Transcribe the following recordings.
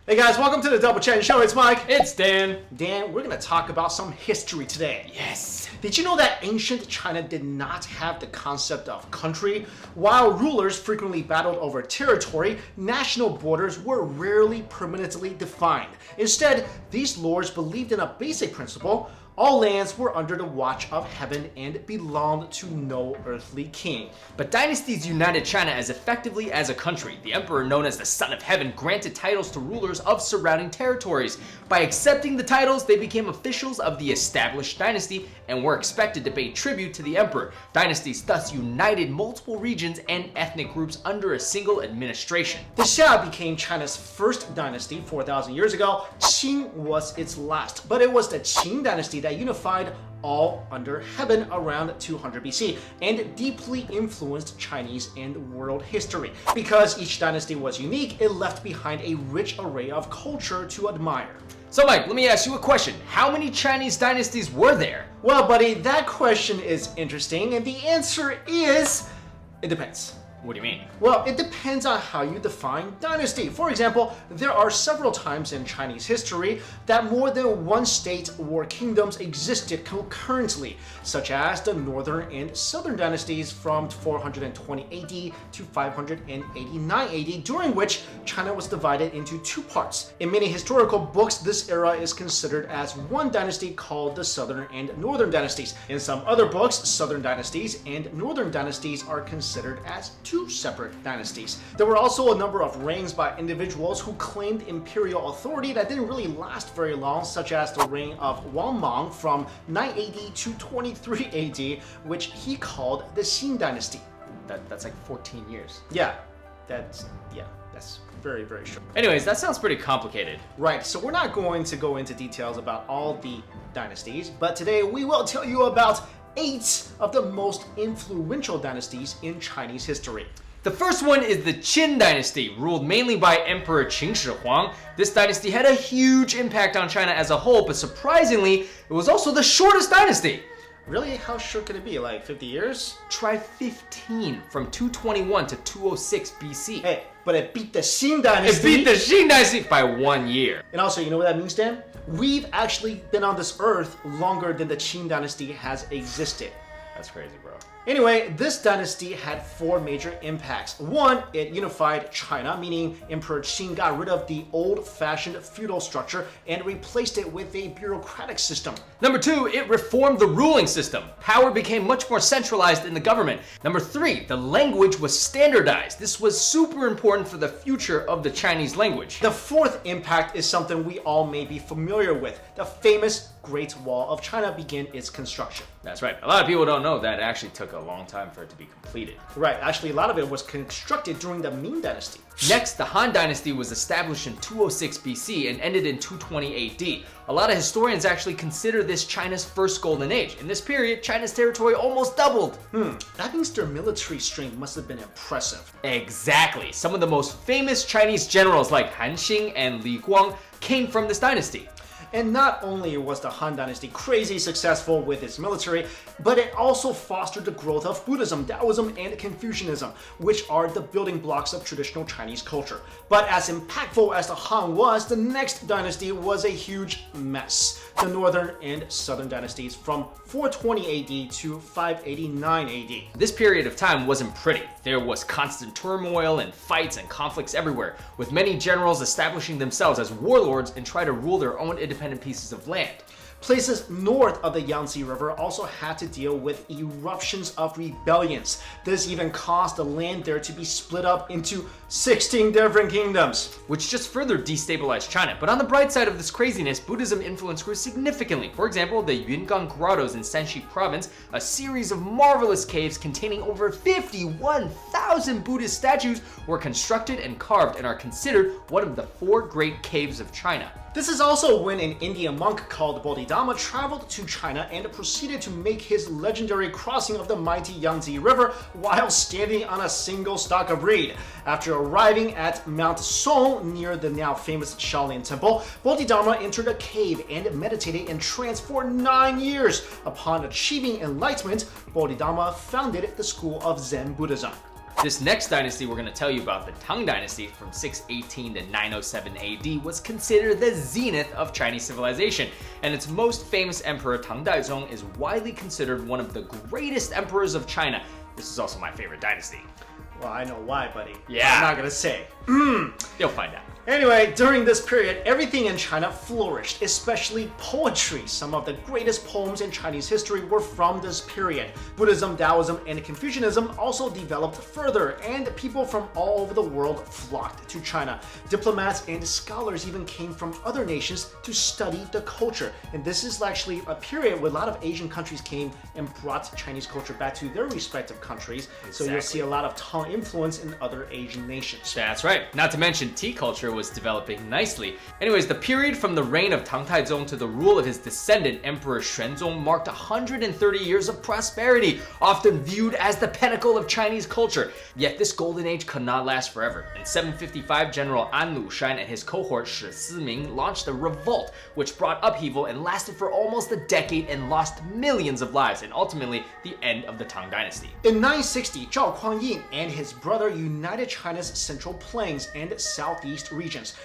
Hey guys, welcome to the Double Chen Show. It's Mike. It's Dan. Dan, we're going to talk about some history today. Yes. Did you know that ancient China did not have the concept of country? While rulers frequently battled over territory, national borders were rarely permanently defined. Instead, these lords believed in a basic principle: all lands were under the watch of heaven and belonged to no earthly king. But dynasties united China as effectively as a country. The emperor, known as the Son of Heaven, granted titles to rulers of surrounding territories. By accepting the titles, they became officials of the established dynasty and were expected to pay tribute to the emperor. Dynasties thus united multiple regions and ethnic groups under a single administration. The Xia became China's first dynasty 4,000 years ago. Qin was its last, but it was the Qin Dynasty that unified all under heaven around 200 BC and deeply influenced Chinese and world history. Because each dynasty was unique, it left behind a rich array of culture to admire. So Mike, let me ask you a question. How many Chinese dynasties were there? Well, buddy, that question is interesting, and the answer is, it depends. What do you mean? Well, it depends on how you define dynasty. For example, there are several times in Chinese history that more than one state or kingdoms existed concurrently, such as the Northern and Southern dynasties from 420 AD to 589 AD, during which China was divided into two parts. In many historical books, this era is considered as one dynasty called the Southern and Northern dynasties. In some other books, Southern dynasties and Northern dynasties are considered as two separate dynasties. There were also a number of reigns by individuals who claimed imperial authority that didn't really last very long, such as the reign of Wang Mang from 9 AD to 23 AD, which he called the Qin Dynasty. That's like 14 years. Yeah, that's very, very short. Anyways, that sounds pretty complicated. Right, so we're not going to go into details about all the dynasties, but today we will tell you about 8 of the most influential dynasties in Chinese history. The first one is the Qin Dynasty, ruled mainly by Emperor Qin Shi Huang. This dynasty had a huge impact on China as a whole, but surprisingly, it was also the shortest dynasty. Really? How short could it be? Like 50 years? Try 15, from 221 to 206 BC. Hey, but it beat the Qin Dynasty. It beat the Qin Dynasty by 1 year. And also, you know what that means, Dan? We've actually been on this earth longer than the Qin Dynasty has existed. That's crazy, bro. Anyway, this dynasty had 4 major impacts. 1, it unified China, meaning Emperor Qin got rid of the old-fashioned feudal structure and replaced it with a bureaucratic system. Number 2, it reformed the ruling system. Power became much more centralized in the government. Number 3, the language was standardized. This was super important for the future of the Chinese language. The 4th impact is something we all may be familiar with. The famous Great Wall of China began its construction. That's right. A lot of people don't know that it actually took a long time for it to be completed. Right, actually a lot of it was constructed during the Ming Dynasty. Next, the Han Dynasty was established in 206 BC and ended in 220 AD. A lot of historians actually consider this China's first golden age. In this period, China's territory almost doubled. That means their military strength must have been impressive. Exactly. Some of the most famous Chinese generals like Han Xing and Li Guang came from this dynasty. And not only was the Han Dynasty crazy successful with its military, but it also fostered the growth of Buddhism, Taoism, and Confucianism, which are the building blocks of traditional Chinese culture. But as impactful as the Han was, the next dynasty was a huge mess. The Northern and Southern dynasties from 420 AD to 589 AD. This period of time wasn't pretty. There was constant turmoil and fights and conflicts everywhere, with many generals establishing themselves as warlords and trying to rule their own independent pieces of land. Places north of the Yangtze River also had to deal with eruptions of rebellions. This even caused the land there to be split up into 16 different kingdoms, which just further destabilized China. But on the bright side of this craziness, Buddhism influence grew significantly. For example, the Yungang Grottos in Shanxi province, a series of marvelous caves containing over 51,000 Buddhist statues, were constructed and carved and are considered one of the 4 great caves of China. This is also when an Indian monk called Bodhidharma traveled to China and proceeded to make his legendary crossing of the mighty Yangtze River while standing on a single stalk of reed. After arriving at Mount Song near the now famous Shaolin Temple, Bodhidharma entered a cave and meditated in trance for 9 years. Upon achieving enlightenment, Bodhidharma founded the school of Zen Buddhism. This next dynasty we're going to tell you about, the Tang Dynasty from 618 to 907 AD, was considered the zenith of Chinese civilization, and its most famous emperor, Tang Daizong, is widely considered one of the greatest emperors of China. This is also my favorite dynasty. Well, I know why, buddy. Yeah. I'm not gonna say. You'll find out. Anyway, during this period, everything in China flourished, especially poetry. Some of the greatest poems in Chinese history were from this period. Buddhism, Taoism, and Confucianism also developed further, and people from all over the world flocked to China. Diplomats and scholars even came from other nations to study the culture. And this is actually a period where a lot of Asian countries came and brought Chinese culture back to their respective countries. So you'll see a lot of Tang influence in other Asian nations. That's right. Not to mention tea culture was developing nicely. Anyways, the period from the reign of Tang Taizong to the rule of his descendant, Emperor Xuanzong, marked 130 years of prosperity, often viewed as the pinnacle of Chinese culture. Yet this golden age could not last forever. In 755, General An Lushan and his cohort Shi Siming launched a revolt, which brought upheaval and lasted for almost a decade and lost millions of lives, and ultimately the end of the Tang Dynasty. In 960, Zhao Kuangyin and his brother united China's Central Plains and Southeast regions.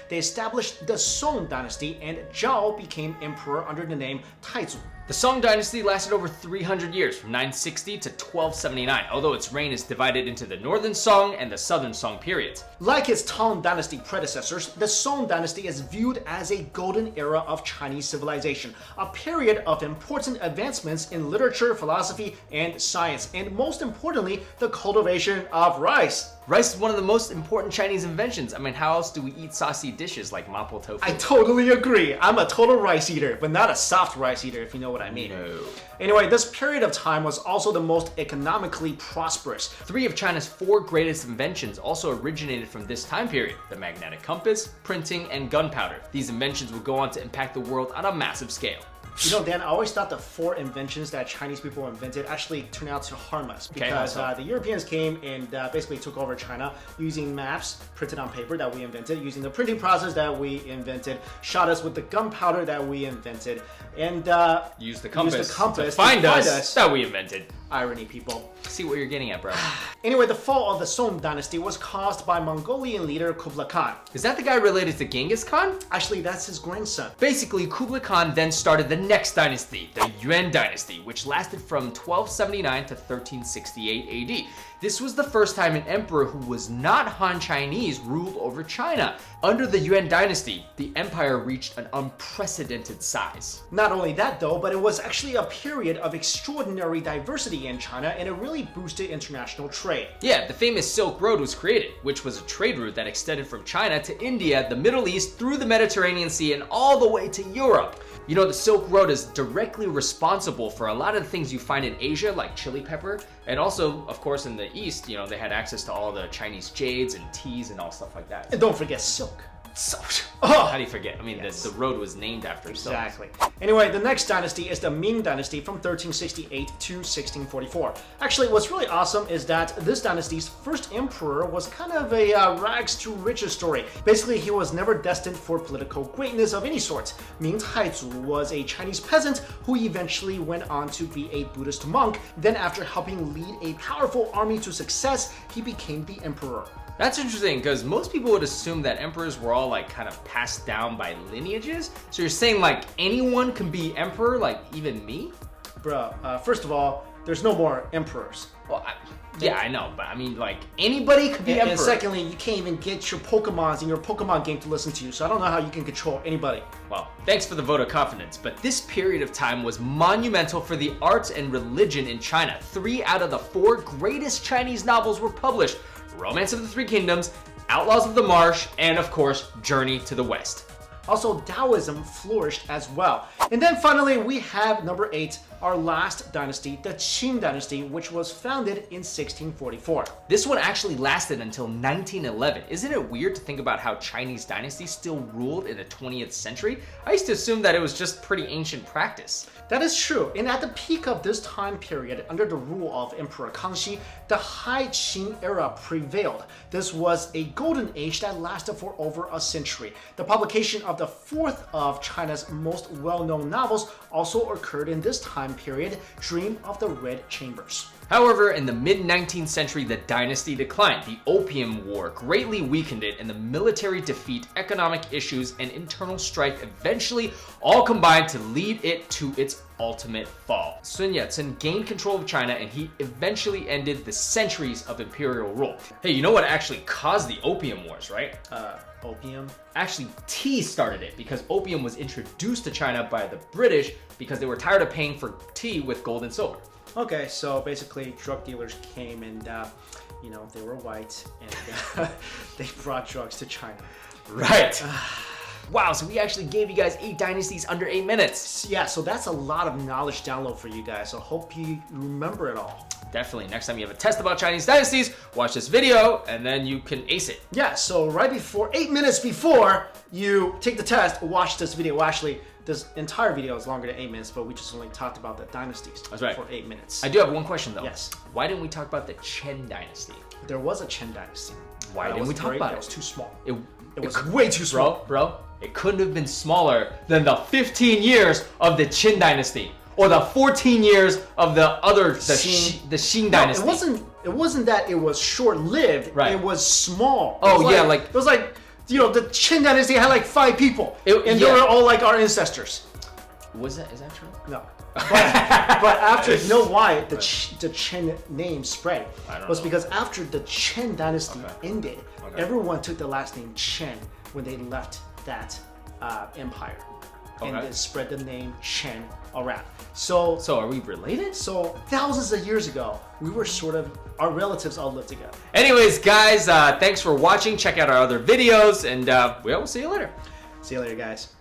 They established the Song Dynasty, and Zhao became emperor under the name Taizu. The Song Dynasty lasted over 300 years, from 960 to 1279, although its reign is divided into the Northern Song and the Southern Song periods. Like its Tang Dynasty predecessors, the Song Dynasty is viewed as a golden era of Chinese civilization, a period of important advancements in literature, philosophy, and science, and most importantly, the cultivation of rice. Rice is one of the most important Chinese inventions. I mean, how else do we eat saucy dishes like mapo tofu? I totally agree. I'm a total rice eater, but not a soft rice eater, if you know what I mean. No. Anyway, this period of time was also the most economically prosperous. 3 of China's 4 greatest inventions also originated from this time period: the magnetic compass, printing, and gunpowder. These inventions would go on to impact the world on a massive scale. You know, Dan, I always thought the 4 inventions that Chinese people invented actually turned out to harm us, because the Europeans came and basically took over China using maps printed on paper that we invented, using the printing process that we invented, shot us with the gunpowder that we invented, and use the compass to find us that we invented. Irony, people. See what you're getting at, bro. Anyway, the fall of the Song Dynasty was caused by Mongolian leader Kublai Khan. Is that the guy related to Genghis Khan? Actually, that's his grandson. Basically, Kublai Khan then started the next dynasty, the Yuan Dynasty, which lasted from 1279 to 1368 AD. This was the first time an emperor who was not Han Chinese ruled over China. Under the Yuan Dynasty, the empire reached an unprecedented size. Not only that though, but it was actually a period of extraordinary diversity in China, and it really boosted international trade. Yeah, the famous Silk Road was created, which was a trade route that extended from China to India, the Middle East, through the Mediterranean Sea, and all the way to Europe. You know, the Silk Road is directly responsible for a lot of the things you find in Asia, like chili pepper, and also, of course, in the East, you know, they had access to all the Chinese jades and teas and all stuff like that. And don't forget silk. So, how do you forget? I mean, yes. the road was named after silk. Exactly. Anyway, the next dynasty is the Ming Dynasty from 1368 to 1644. Actually, what's really awesome is that this dynasty's first emperor was kind of a rags to riches story. Basically, he was never destined for political greatness of any sort. Ming Taizu was a Chinese peasant who eventually went on to be a Buddhist monk. Then after helping lead a powerful army to success, he became the emperor. That's interesting, because most people would assume that emperors were all like kind of passed down by lineages. So you're saying like anyone can be emperor, like even me? Bruh, first of all, there's no more emperors. Well, yeah, I know, but I mean like anybody could be emperor. And secondly, you can't even get your Pokemons in your Pokemon game to listen to you, so I don't know how you can control anybody. Well, thanks for the vote of confidence, but this period of time was monumental for the arts and religion in China. 3 out of the 4 greatest Chinese novels were published: Romance of the Three Kingdoms, Outlaws of the Marsh, and of course, Journey to the West. Also, Taoism flourished as well. And then finally, we have number 8, our last dynasty, the Qin Dynasty, which was founded in 1644. This one actually lasted until 1911. Isn't it weird to think about how Chinese dynasties still ruled in the 20th century? I used to assume that it was just pretty ancient practice. That is true, and at the peak of this time period, under the rule of Emperor Kangxi, the High Qin era prevailed. This was a golden age that lasted for over a century. The publication of the 4th of China's most well-known novels also occurred in this time time period dream of the Red Chambers. However, in the mid-19th century, the dynasty declined. The Opium War greatly weakened it, and the military defeat, economic issues, and internal strife eventually all combined to lead it to its ultimate fall. Sun Yat-sen gained control of China, and he eventually ended the centuries of imperial rule. Hey, you know what actually caused the Opium Wars, right? Opium? Actually, tea started it because opium was introduced to China by the British because they were tired of paying for tea with gold and silver. Okay, so basically drug dealers came and, you know, they were white and they brought drugs to China. Right. Wow, so we actually gave you guys 8 dynasties under 8 minutes. Yeah, so that's a lot of knowledge download for you guys, so hope you remember it all. Definitely, next time you have a test about Chinese dynasties, watch this video and then you can ace it. Yeah, so right before, 8 minutes before you take the test, watch this video. Well, actually, this entire video is longer than 8 minutes, but we just only talked about the dynasties for 8 minutes. I do have one question though. Yes. Why didn't we talk about the Qin Dynasty? There was a Qin Dynasty. Why didn't we talk about it? It was too small. It was way too small. Bro, it couldn't have been smaller than the 15 years of the Qin Dynasty. Or the 14 years of the Qin Dynasty. No, it wasn't that it was short-lived. Right. It was small. Oh, yeah, it was like, you know, the Qin Dynasty had like 5 people. They were all like our ancestors. Is that true? No. But after, you know why the Qin name spread? Was because after the Qin Dynasty ended, everyone took the last name Qin when they left that empire. And then spread the name Qin around. So are we related? So thousands of years ago, we were sort of, our relatives all lived together. Anyways, guys, thanks for watching. Check out our other videos, and we'll see you later. See you later, guys.